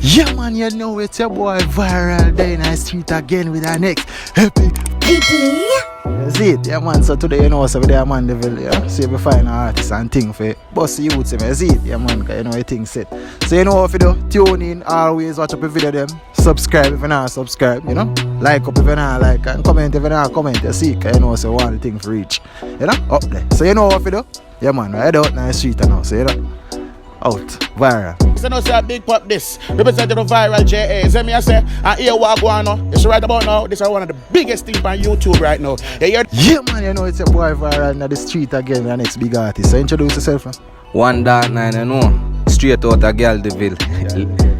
Yeah man, you know it's your boy Viral day in the street again with our next happy kitty. That's it, yeah man. So today you know so with the man devil, yeah. So we find an artist and thing for boss youth, that's it, yeah man, cause you know the thing set. So you know what you do, tune in, always watch up a video them, subscribe if you not subscribe, you know, like up if you not like, and comment if you not comment, you see, cause you know so one thing for each, you know, up there. So you know what you do, yeah man, right out in the street now, so you know. Out, Viral. So now say a big pop this, representing the Viral JA. See me I say, and here what go on now. It's right about now, this is one of the biggest things on YouTube right now. Yeah man, you know it's your boy Viral in the street again, the next big artist. So introduce yourself, man. 1.9, you know. Straight out of Galdeville.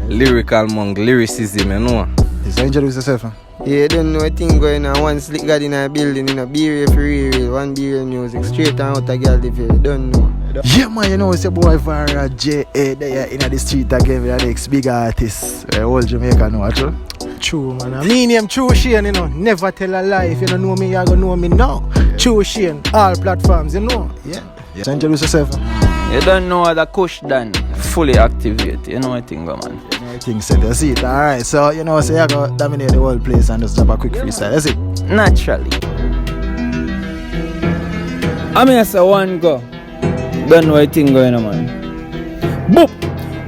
Lyrical monk, lyricism, you know. So introduce yourself, man. Yeah, don't know a thing going on. One slick god in a building, in a B-Ray for real, one B-Ray music, straight out of Galdeville, don't know. Yeah man, you know it's your boy Viral J.A. there in the street again with the next big artist. Whole Jamaica know, true? True man, I mean him True Shane, you know. Never tell a lie. If you don't know me, you gonna know me now. True Shane, all platforms, you know. Yeah. So introduce yourself, man. You don't know how the Kush done. Fully activate, you know what I think, man. You know I think so, that's it. Alright, so you know, so you go dominate the whole place and just drop a quick freestyle, that's it. Naturally. I mean I say one go. Don't know what thing going on, man. Boop!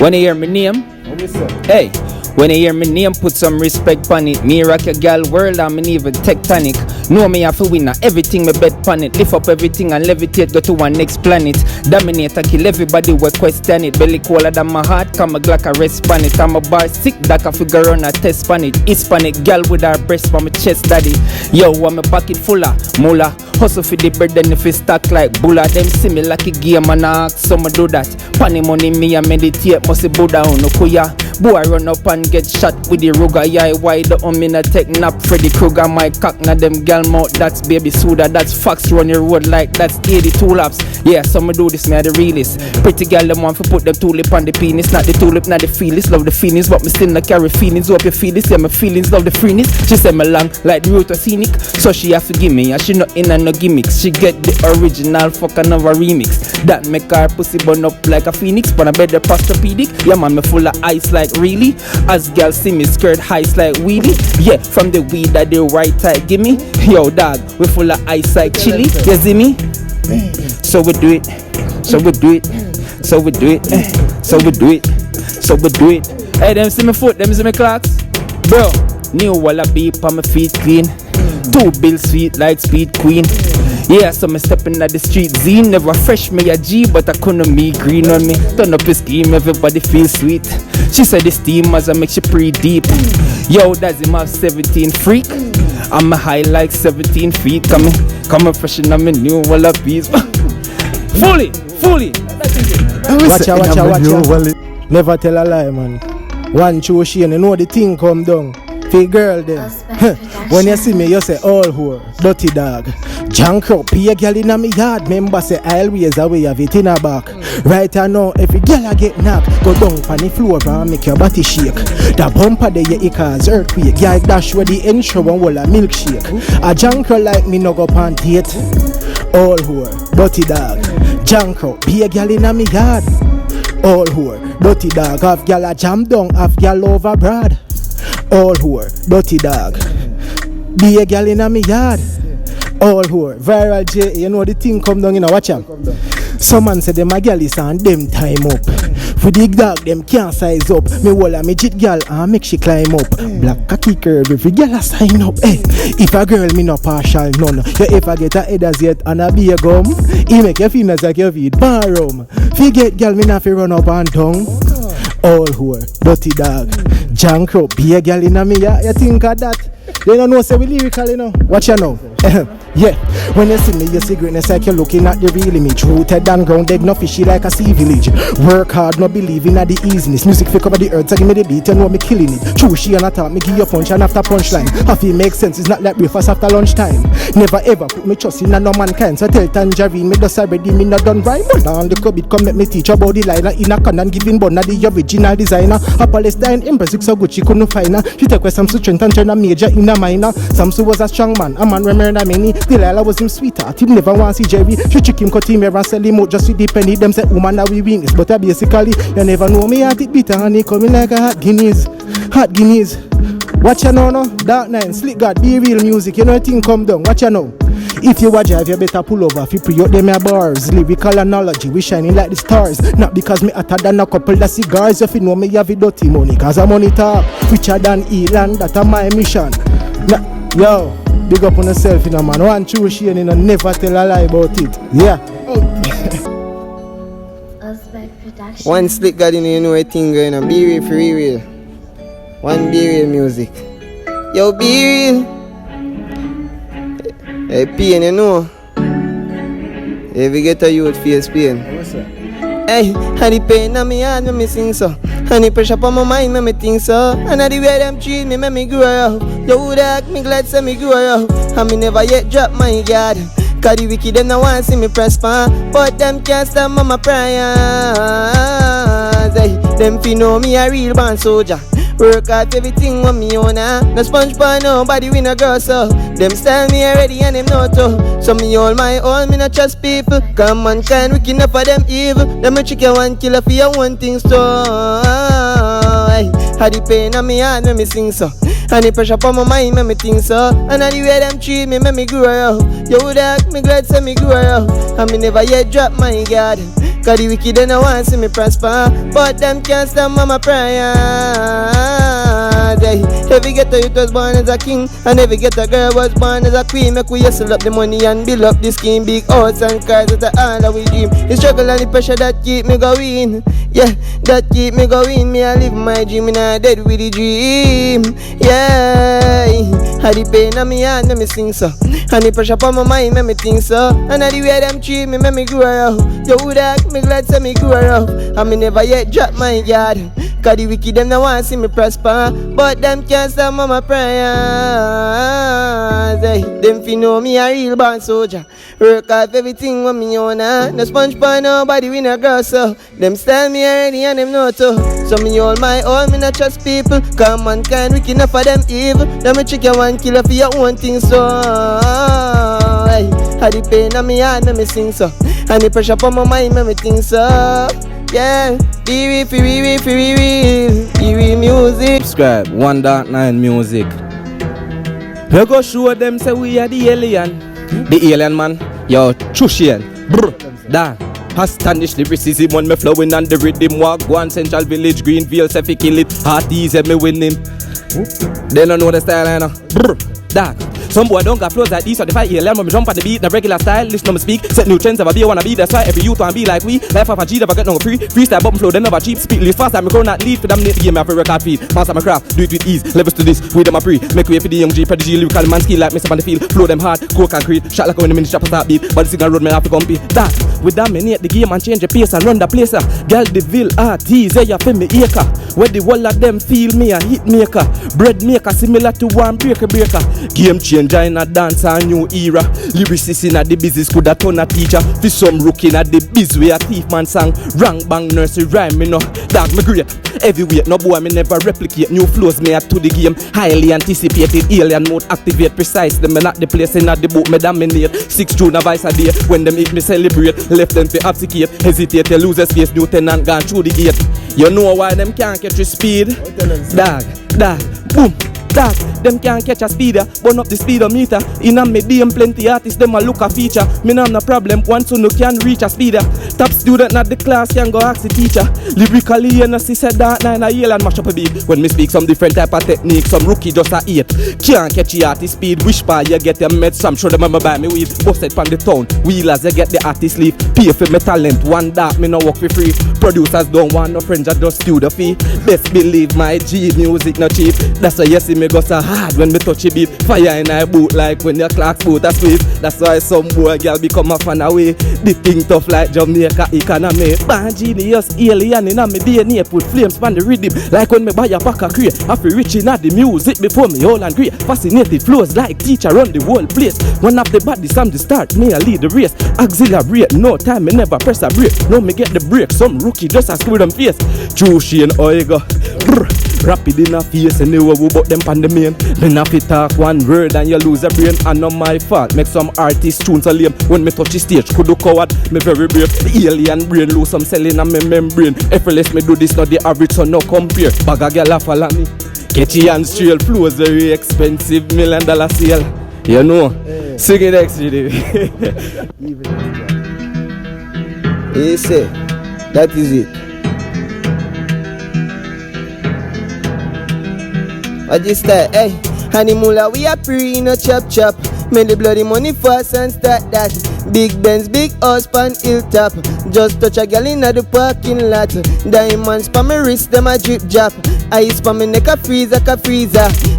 When you hear my name, hey, when you hear my name, put some respect on it. Me rock a gal world, I'm even tectonic. Know me have to win everything, me bet pan it. Lift up everything and levitate, go to one next planet. Dominate, I kill everybody, we question it. Belly colder than my heart, come a Glock a rest pan it. I'm a bar sick, that I figure on a test pan it. Hispanic gal with her breast from my chest, daddy. Yo, I'm a pocket full of moolah. Hustle for the bread, then if it stack like bulla. Them see me like a game and I ask some do that. Panny money, me a meditate, must Buddha on no kuya. Boy run up and get shot with the ruga. Yeah, why the me na take nap Freddy Krueger. My cock na them gal mouth, that's baby soda. That's facts run your road like that's 82 laps. Yeah, some do this, me the realest. Pretty gal them want to put them tulip on the penis. Not the tulip, not the feelings. Love the feelings, but me still not carry feelings. Hope your feelings, yeah, my feelings, love the freeness. She said me long like the root of scenic. So she have to give me, and she not in and no gimmicks. She get the original, fuck another remix. That make her pussy burn up like a phoenix. But I bet the posturpedic. Yeah man, me full of ice like really. As girls see me skirt heights like wheelie. Yeah, from the weed that the right side give me. Yo dog, we full of ice like chili. You see me? So we do it. So we do it. So we do it. So we do it. So we do it. Hey, them see me foot, them see me clocks. Bro, new walla beep on my feet clean. 2 bills sweet like speed queen. Yeah, so me stepping at the street zine. Never fresh me a G, but I couldn't me green on me. Turn up a scheme, everybody feel sweet. She said the steam as I make she pretty deep. Yo, that's him have 17 freak. I'm a high like 17 feet. Coming fresh in my new walla piece. Fully. Watch out. Never tell a lie, man. One True Shane, you know the thing come down. Fake girl then. When you see me, you say all whore, dirty dog. Junk up, be a girl in me yard. Member say I'll always away have it in her back. Right now, every girl I get knocked, go down on the floor and make your body shake. The bumper there it cause earthquake. Yeah, dash where the intro one wall a milkshake. A junk like me no go pan date. All whore, dirty dog. Junk up, be a girl in me yard. All whore, dirty dog. Half girl a jam down, half girl over broad. All whore, dirty dog. Be a girl in me yard. All whore, Viral J, you know the thing come down, you know, watch out. Some man say them a girl is and them time up. For the dog, them can't size up. Me wall a me jit girl and make she climb up. Black cocky curve, every girl a sign up. Hey, if a girl me no partial none. You ever get a head as yet and a beer gum? He make your feel as like your feet bar rum. Forget girl, me not fi run up and tongue. All whore, dirty dog. Junk up, be a girl in a me, you think of that? They don't know say we lyrical, you know. Watch you now. Yeah, when you see me, you see greatness like you're looking at the real image. Rooted and grounded, no fishy like a sea village. Work hard, no believing at the easiness. Music fake over the earth, so give me the beat, you know me killing it. True, she and I talk, me give you punch and after punchline. Half it makes sense, it's not like breakfast after lunchtime. Never ever put me trust in no mankind. So tell Tangerine, me just already, me not done right. But on the club, it come make me teach about the liner. In a can and giving bun, the original designer. A Palestine Empress, so good she couldn't find her. She take with some strength and turn a major in a minor. Samsu was a strong man, a man remember many. Still I was him sweetheart, him never want see Jerry. She trick him, cut him here and sell him out just to depend. Them say woman that we wings, but basically you never know me at it bitter and he coming like a hot Guinness. Hot Guinness. Watch ya now, no? Dark 9, Slick God, be real music. You know thing come down. Watch ya now. If you watch drive, you better pull over. If you pre-out them your bars, lyrical analogy, we shining like the stars. Not because me hotter than a couple of cigars. If you know me, you have a dirty money, cause I'm money talk. Richer than Elon, that's my mission. Yo, big up on yourself, you know, man. One true shame, you know, never tell a lie about it. Yeah. One Slick God, you know a thing going on. Be real, free real. One be real music. Yo, be real. Hey, pain, you know. If you get a youth face pain. Hey, and the pain on me heart when me sing so. And the pressure on my mind when me think so. And the way them treat me make me grow up. Yo, Dawk, me glad say me grow up. And me never yet drop my guard. Cause the wicked them no want see me prosper. But them can't stop my prayers. Hey, them fi know me a real born soldier. Work out everything on me own, no sponge for nobody win a girl, so them style me already and them know too. So me all my own, me not trust people. Come mankind, we enough for them evil. Them a chicken one killer for your one thing, so had the pain on me heart when me sing so. And the pressure on my mind when me think so. And the way them treat me make me grow up. Yo, Dawk, me glad say me grow up. And me never yet drop my guard. Cause the wicked they no want see me prosper. But them can't stop my prayers. Every ghetto youth was born as a king. And every ghetto girl was born as a queen. Make we hustle up the money and build up the scheme. Big house and cars, that's all that we dream. The struggle and the pressure that keep me going. Yeah, that keep me going. Me I live my dream and I dead with the dream. Yeah, had the pain on me heart make me sing so. And the pressure on my mind make me think so. And the way them treat me make me grow up. Yo, Dawk, me glad say me grow up. And me never yet drop my guard. Cause the wicked them no want see me prosper. But them can't stop my prayers. Hey, them fi know me a real born soldier. Work off everything when me own, no sponge for nobody win a girl, so them style me already and them know too. So me all my own, me not trust people. Come mankind, we enough for them evil. Them a chicken one killer for your own thing, so hey, had the pain on me heart make me sing so. And the pressure on my mind make me think so. Yeah, be real, be real music. Subscribe, One Dark 9 Music. We go show them say we are the alien. The alien man, yo, Chushian, brr, da. Astonished lyricism when me flowing on the rhythm. Walk one Central Village, Greenville, say fi kill it. Artiste, me winning. They don't know the style, I know. Brr, da. Some boy don't got flows like these, so they fight alien when me jump on the beat. The regular style, listen to me speak. Set new trends, ever be wanna be. That's why every youth wanna be like we. Life of a G, never get no free. Freestyle button flow, they never cheap. Speak live fast, I'm not lead for them need the game. I have a record feed. Master my craft, do it with ease. Levels to this, with them a pre. Make way for the young G, prodigy, lyrical man skill like Mr. on the field. Flow them hard, core concrete. Shot like when the minute shop start beat. But the signal road, me have to compete. That, with that, dominate the game and change the pace and run the place. Girl, the Ville Artiste, say you feel me acre. Where the wall of them feel me a hit maker. Bread maker, similar to one breaker. Game changer in a dance a new era. Lyricist in a the business could a turn a teacher. For some rookie in a the biz way a thief man sang. Rank bang nursery rhyme me no. Dog me great. Heavyweight no boy me never replicate. New flows me add to the game. Highly anticipated alien mode activate. Precise them me not the place in a the book me dominate. 6 June a vice a day. When them eat me celebrate. Left them to abdicate. Hesitate they lose their space. New tenant gone through the gate. You know why them can't catch your speed? Dog, boom. That, them can't catch a speeder, burn up the speedometer. In a medium plenty artists, them a look a feature. Me no have no problem, once you no can reach a speeder. Top student not the class can go ask the teacher. Lyrically, you know, see said that 9 a yell and mash up a beat. When me speak some different type of technique, some rookie just a 8. Can't catch the artist speed, wish by you get your meds, some show them I'ma buy me weed. Busted from the town, wheelers you get the artist leave. Pay for me talent, one dark, me no work for free. Producers don't want no friends, just studio fee. Best believe my G music no cheap. That's why you see me go so hard when me touch a beat. Fire in a boot like when your clocks boot a sweep. That's why some boy girl become a fan away. The thing tough like Jamaica economy. Band genius alien in a me DNA. Put flames on the rhythm like when me buy a pack of crate. I feel rich in the music before me all and great. Fascinated flows like teacher run the whole place. One of the bodies from the start me I lead the race. Accelerate no time me never press a brake. No me get the break. Some rookie just a screw them face. True Shane Oiga. Rapid in a face anyway we but them pan the main. Me not fit talk one word and you lose a brain. And not my fault. Make some artist tunes a lame. When me touch the stage, could do coward. Me very brave. The alien brain lose some selling on me membrane. Effortless me do this not the average so no compare. Bag a girl a follow me. Catchy and trail flows very expensive $1 million sale. You know. Sing it next video. You say, that is it. What this style, hey? Honeymoon, we are pre in a chop chop. Make the bloody money fast and start that. Big Benz, big house pan hilltop. Just touch a girl in the parking lot. Diamonds pa my wrist, them a drip drop. Ice pa me neck a freezer,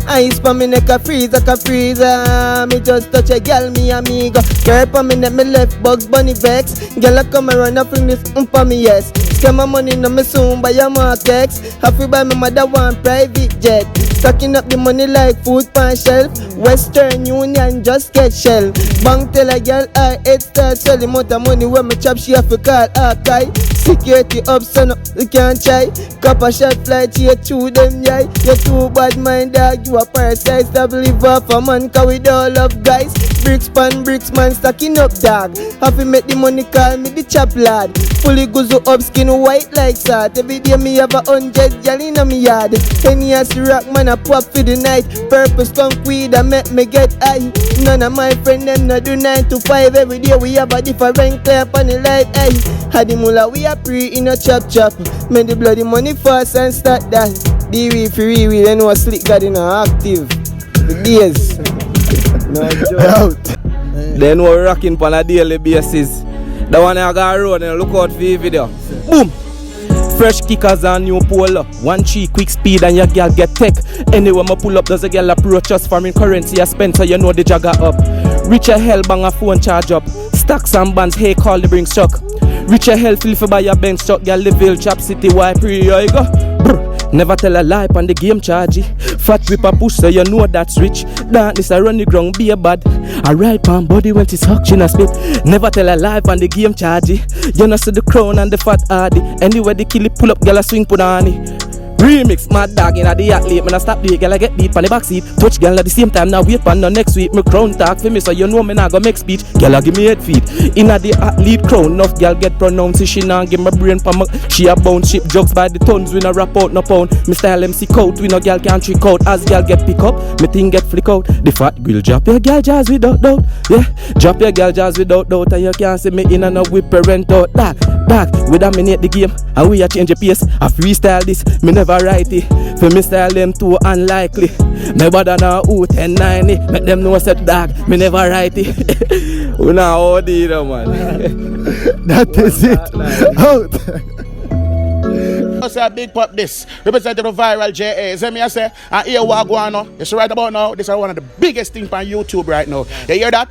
Ice pa me neck a freezer, Me just touch a girl, me amigo. Care pa me neck, me left Bugs Bunny vex. Girl a come around and fling this pa me yes. Scam my money, no me soon buy a Markex. Happy buy my mother one private jet. Stacking up the money like food pan shelf. Western Union just get shell. Bank tell a girl I head start selling out of money when me chop she have to call archive. Security up son up, you can't try. Copper shot fly to you through them yeah. You too bad mind dog, you a parasite. Stop live off a man cause we all love guys. Bricks pan bricks man stacking up dog. Happy make the money call me the chop lad. Fully guzo up skin white like salt. Every day me have 100 gal in me yard. Any as rock man a pop for the night. Purple skunk weed that make me get high. None of my friend them not do 9 to 5. Every day we have a different clap on the light. Hey, had the mullah we are pre in a chop chop. Make the bloody money fast and start that. The wee free we then was slick god in a active. The days. No joke. Then we're rocking on a daily basis. The one I got road and look out for the video. Boom! Fresh kickers and new polo. 1-3 quick speed and your girl get tech. Anyway, my pull up does a girl approach us for in currency I spend so you know the jagger up. Rich a hell bang a phone charge up. Stacks and bands, hey call the bring stock. Rich a hell feel for buy your bench stock. Girl level chop city wipe here you go. Brr. Never tell a lie on the game charge. Fat whip a push so you know that's rich. Darkness a run the ground be a bad. I ride pan body when it's hawk chin a spit. Never tell a lie on the game charge. You know see the crown and the fat hardy. Anyway the kill it pull up girl a swing punani. Remix, mad dog in the athlete. When I stop the girl I get deep on the backseat. Touch girl at the same time now wait for the next week. My crown talk for me so you know me not go make speech. Girl I give me 8 feet. In the athlete crown enough girl get pronunciation and give my brain for my. She a bounce ship jugs by the tons. We no rap out no pound. Me style MC coat. We no girl can't trick out. As girl get pick up, me thing get flick out. The fat grill drop your girl jazz without doubt. Yeah, drop your girl jazz without doubt. And you can't see me in and out with parent out. Back, we dominate the game. And we a change the pace. I freestyle this, me never write it. For me style them too unlikely. Me better now who 1090. Make them know set dog, me never write it. We now all did man. That is it. Out. I say a big pop this. Representative of Viral JA. See me I say, and here what I go on now. You see right about now, this is one of the biggest things on YouTube right now. You hear that?